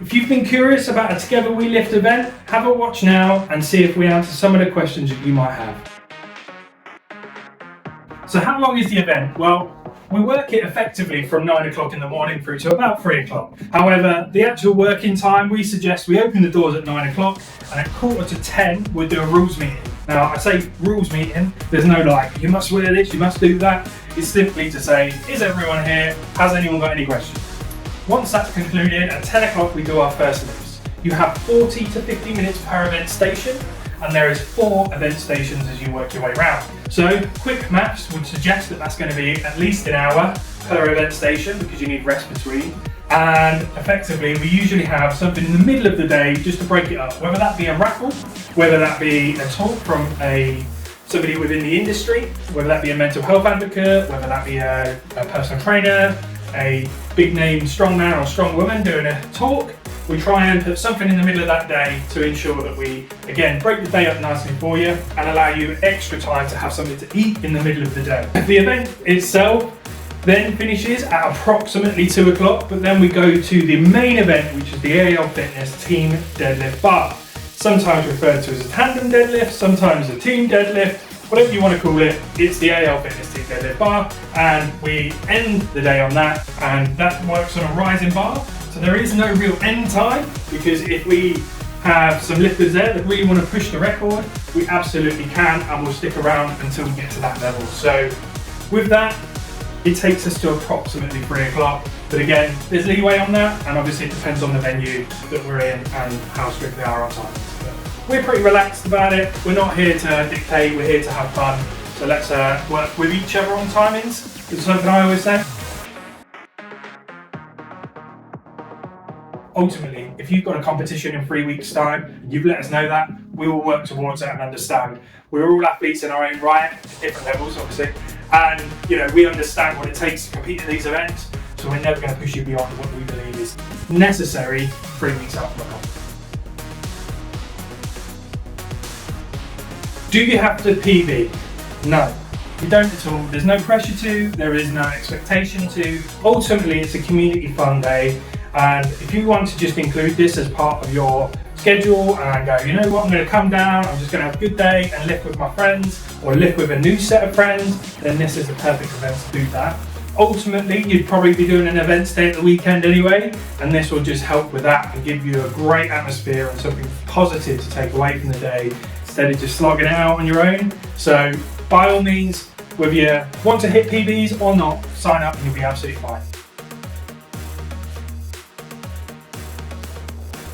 If you've been curious about a Together We Lift event, have a watch now and see if we answer some of the questions that you might have. So how long is the event? Well, we work it effectively from 9 o'clock in the morning through to about 3 o'clock. However, the actual working time, we suggest we open the doors at 9 o'clock and at 9:45 we'll do a rules meeting. Now, I say rules meeting, there's no like, you must wear this, you must do that. It's simply to say, is everyone here? Has anyone got any questions? Once that's concluded, at 10 o'clock we do our first lifts. You have 40 to 50 minutes per event station, and there is 4 event stations as you work your way around. So quick maths would suggest that that's going to be at least an hour per event station because you need rest between. And effectively we usually have something in the middle of the day just to break it up, whether that be a raffle, whether that be a talk from somebody within the industry, whether that be a mental health advocate, whether that be a personal trainer, a big name strongman or strong woman doing a talk. We try and put something in the middle of that day to ensure that we, again, break the day up nicely for you and allow you extra time to have something to eat in the middle of the day. The event itself then finishes at approximately 2 o'clock, but then we go to the main event, which is the AL Fitness Team Deadlift Bar. Sometimes referred to as a tandem deadlift, sometimes a team deadlift, whatever you want to call it, it's the AL Fitness Team Deadlift Bar, and we end the day on that, and that works on a rising bar. So there is no real end time, because if we have some lifters there that really want to push the record, we absolutely can, and we'll stick around until we get to that level. So with that, it takes us to approximately 3 o'clock. But again, there's leeway on that, and obviously it depends on the venue that we're in and how strict they are on time. We're pretty relaxed about it. We're not here to dictate, we're here to have fun. So let's work with each other on timings. It's something I always say. Ultimately, if you've got a competition in 3 weeks' time, and you've let us know that, we will work towards it and understand. We're all athletes in our own right, at different levels obviously, and we understand what it takes to compete in these events, so we're never going to push you beyond what we believe is necessary 3 weeks out from a competition. Do you have to PB? No, you don't at all. There's no pressure to, there is no expectation to. Ultimately, it's a community fun day. And if you want to just include this as part of your schedule and go, you know what, I'm going to come down, I'm just going to have a good day and lift with my friends or lift with a new set of friends, then this is the perfect event to do that. Ultimately, you'd probably be doing an event day at the weekend anyway, and this will just help with that and give you a great atmosphere and something positive to take away from the day instead of just slogging it out on your own. So by all means, whether you want to hit PBs or not, sign up and you'll be absolutely fine.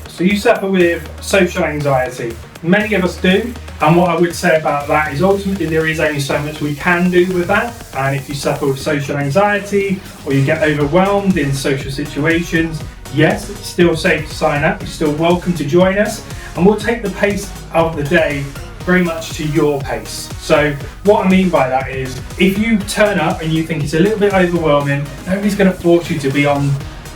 So you suffer with social anxiety. Many of us do, and what I would say about that is ultimately there is only so much we can do with that. And if you suffer with social anxiety or you get overwhelmed in social situations, yes, it's still safe to sign up. You're still welcome to join us, and we'll take the pace of the day very much to your pace. So what I mean by that is if you turn up and you think it's a little bit overwhelming, nobody's going to force you to be on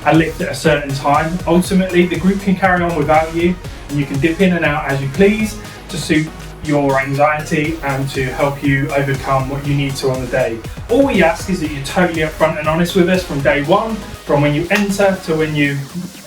a lift at a certain time. Ultimately, the group can carry on without you, and you can dip in and out as you please to suit your anxiety and to help you overcome what you need to on the day. All we ask is that you're totally upfront and honest with us from day one, from when you enter to when you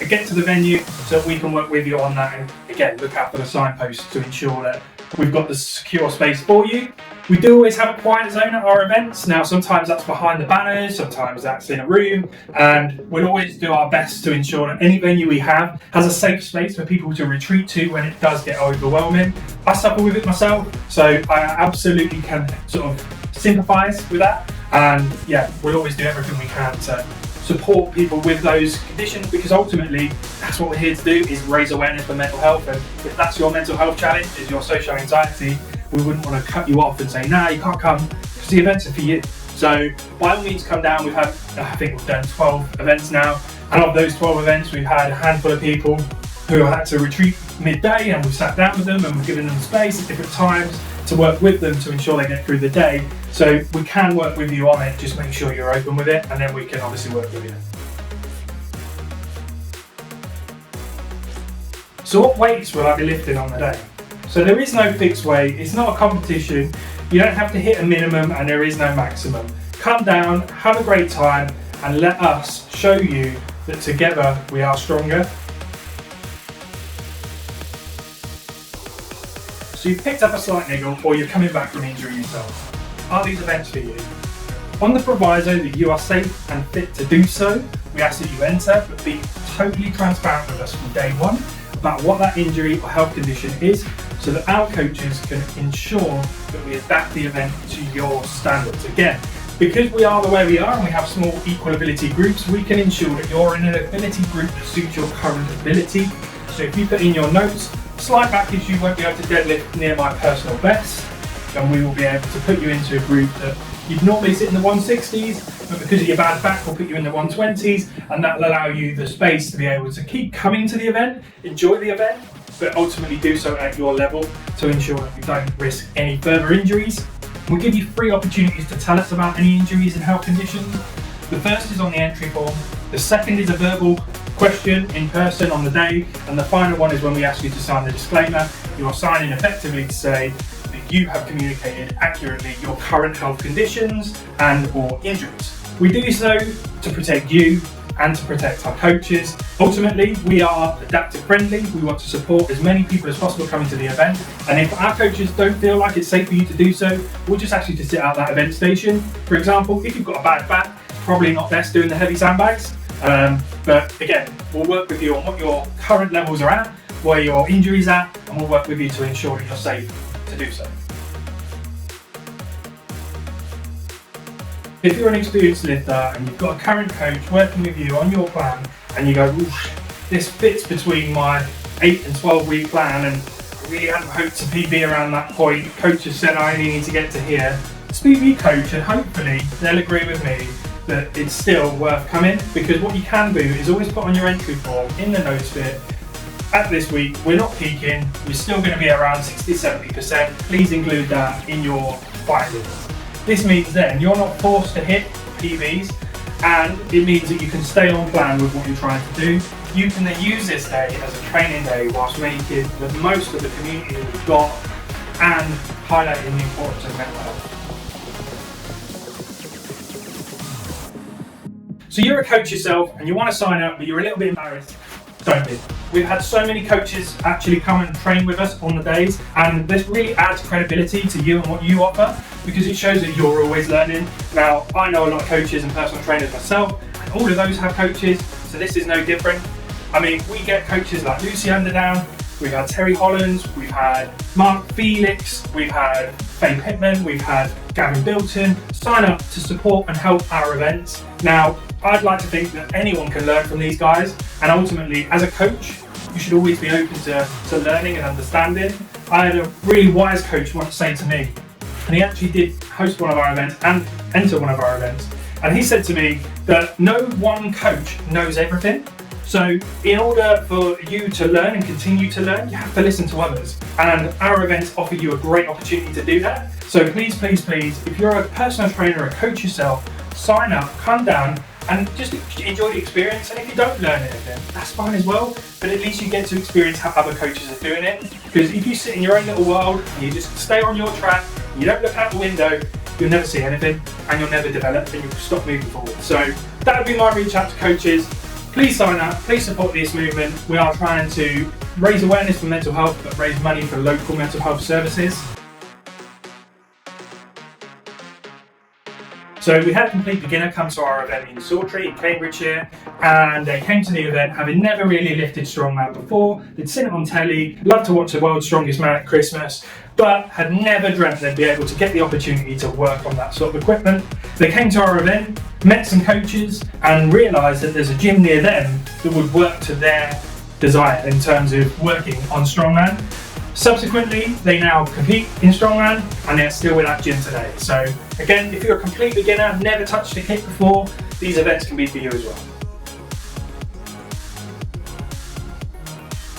get to the venue, so that we can work with you on that and again look out for the signposts to ensure that we've got the secure space for you. We do always have a quiet zone at our events. Now sometimes that's behind the banners, sometimes that's in a room, and we'll always do our best to ensure that any venue we have has a safe space for people to retreat to when it does get overwhelming. I suffer with it myself, so I absolutely can sort of sympathise with that, and yeah, we'll always do everything we can to support people with those conditions, because ultimately that's what we're here to do, is raise awareness for mental health. And if that's your mental health challenge, is your social anxiety, we wouldn't want to cut you off and say, nah, you can't come, because the events are for you. So by all means come down. We've had, I think we've done 12 events now, and of those 12 events we've had a handful of people who had to retreat midday, and we've sat down with them and we've given them space at different times to work with them to ensure they get through the day. So we can work with you on it, just make sure you're open with it, and then we can obviously work with you. So what weights will I be lifting on the day? So there is no fixed weight, it's not a competition, you don't have to hit a minimum and there is no maximum. Come down, have a great time, and let us show you that together we are stronger. So you've picked up a slight niggle or you're coming back from injury yourself. Are these events for you? On the proviso that you are safe and fit to do so, we ask that you enter, but be totally transparent with us from day one about what that injury or health condition is, so that our coaches can ensure that we adapt the event to your standards. Again, because we are the way we are and we have small equal ability groups, we can ensure that you're in an ability group that suits your current ability. So if you put in your notes, slight back issue, won't be able to deadlift near my personal best, then we will be able to put you into a group that you'd normally sit in the 160s, but because of your bad back, we'll put you in the 120s, and that will allow you the space to be able to keep coming to the event, enjoy the event, but ultimately do so at your level to ensure that you don't risk any further injuries. We'll give you 3 opportunities to tell us about any injuries and health conditions. The first is on the entry form, the second is a verbal question in person on the day, and the final one is when we ask you to sign the disclaimer. You are signing effectively to say that you have communicated accurately your current health conditions and or injuries. We do so to protect you and to protect our coaches. Ultimately, we are adaptive friendly. We want to support as many people as possible coming to the event. And if our coaches don't feel like it's safe for you to do so, we'll just ask you to sit out that event station. For example, if you've got a bad back, probably not best doing the heavy sandbags. But again, we'll work with you on what your current levels are at, where your injuries are, and we'll work with you to ensure that you're safe to do so. If you're an experienced lifter and you've got a current coach working with you on your plan and you go, this fits between my 8 and 12 week plan and I really hadn't hoped to PB around that point, coach has said I only need to get to here, speak with your coach and hopefully they'll agree with me that it's still worth coming, because what you can do is always put on your entry form in the notes bit, at this week we're not peaking, we're still going to be around 60-70%, please include that in your findings. This means then you're not forced to hit PBs, and it means that you can stay on plan with what you're trying to do. You can then use this day as a training day whilst making the most of the community that we've got and highlighting the importance of mental health. So you're a coach yourself and you want to sign up, but you're a little bit embarrassed. Don't be. We've had so many coaches actually come and train with us on the days, and this really adds credibility to you and what you offer, because it shows that you're always learning. Now, I know a lot of coaches and personal trainers myself, and all of those have coaches, so this is no different. I mean, we get coaches like Lucy Underdown, we've had Terry Hollands, we've had Mark Felix, we've had Faye Pittman, we've had Gavin Bilton sign up to support and help our events. Now, I'd like to think that anyone can learn from these guys, and ultimately, as a coach, you should always be open to learning and understanding. I had a really wise coach once say to me, and he actually did host one of our events and enter one of our events, and he said to me that no one coach knows everything. So in order for you to learn and continue to learn, you have to listen to others. And our events offer you a great opportunity to do that. So please, please, please, if you're a personal trainer or a coach yourself, sign up, come down, and just enjoy the experience. And if you don't learn anything, that's fine as well. But at least you get to experience how other coaches are doing it. Because if you sit in your own little world, and you just stay on your track, you don't look out the window, you'll never see anything, and you'll never develop, and you'll stop moving forward. So that would be my reach out to coaches. Please sign up, please support this movement. We are trying to raise awareness for mental health, but raise money for local mental health services. So we had a complete beginner come to our event in Sawtree in Cambridgeshire, and they came to the event having never really lifted strongman before. They'd seen it on telly, loved to watch the world's strongest man at Christmas, but had never dreamt they'd be able to get the opportunity to work on that sort of equipment. They came to our event, met some coaches, and realised that there's a gym near them that would work to their desire in terms of working on strongman. Subsequently, they now compete in strongman, and they're still with that gym today. So again, if you're a complete beginner, never touched a kit before, these events can be for you as well.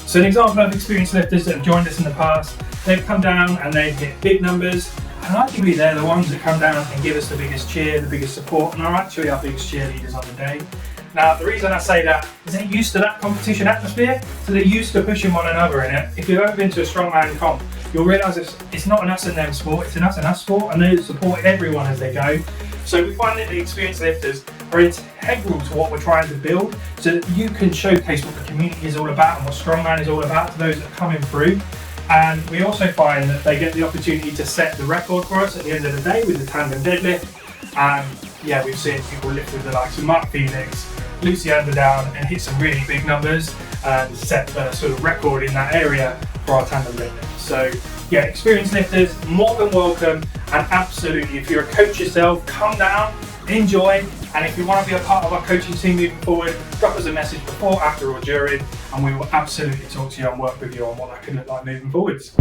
So an example of experienced lifters that have joined us in the past, they've come down and they've hit big numbers, and arguably they're the ones that come down and give us the biggest cheer, the biggest support, and are actually our biggest cheerleaders on the day. Now, the reason I say that is they're used to that competition atmosphere, so they're used to pushing one another in it. If you've ever been to a strongman comp, you'll realise it's not an us and them sport, it's an us and us sport, and they support everyone as they go. So we find that the experienced lifters are integral to what we're trying to build, so that you can showcase what the community is all about and what strongman is all about to those that are coming through. And we also find that they get the opportunity to set the record for us at the end of the day with the tandem deadlift. And yeah, we've seen people lift with the likes of Mark Felix, Luciander down, and hit some really big numbers and set the sort of record in that area for our tandem deadlift. So yeah, experienced lifters, more than welcome. And absolutely, if you're a coach yourself, come down, enjoy. And if you want to be a part of our coaching team moving forward, drop us a message before, after or during, and we will absolutely talk to you and work with you on what that can look like moving forwards.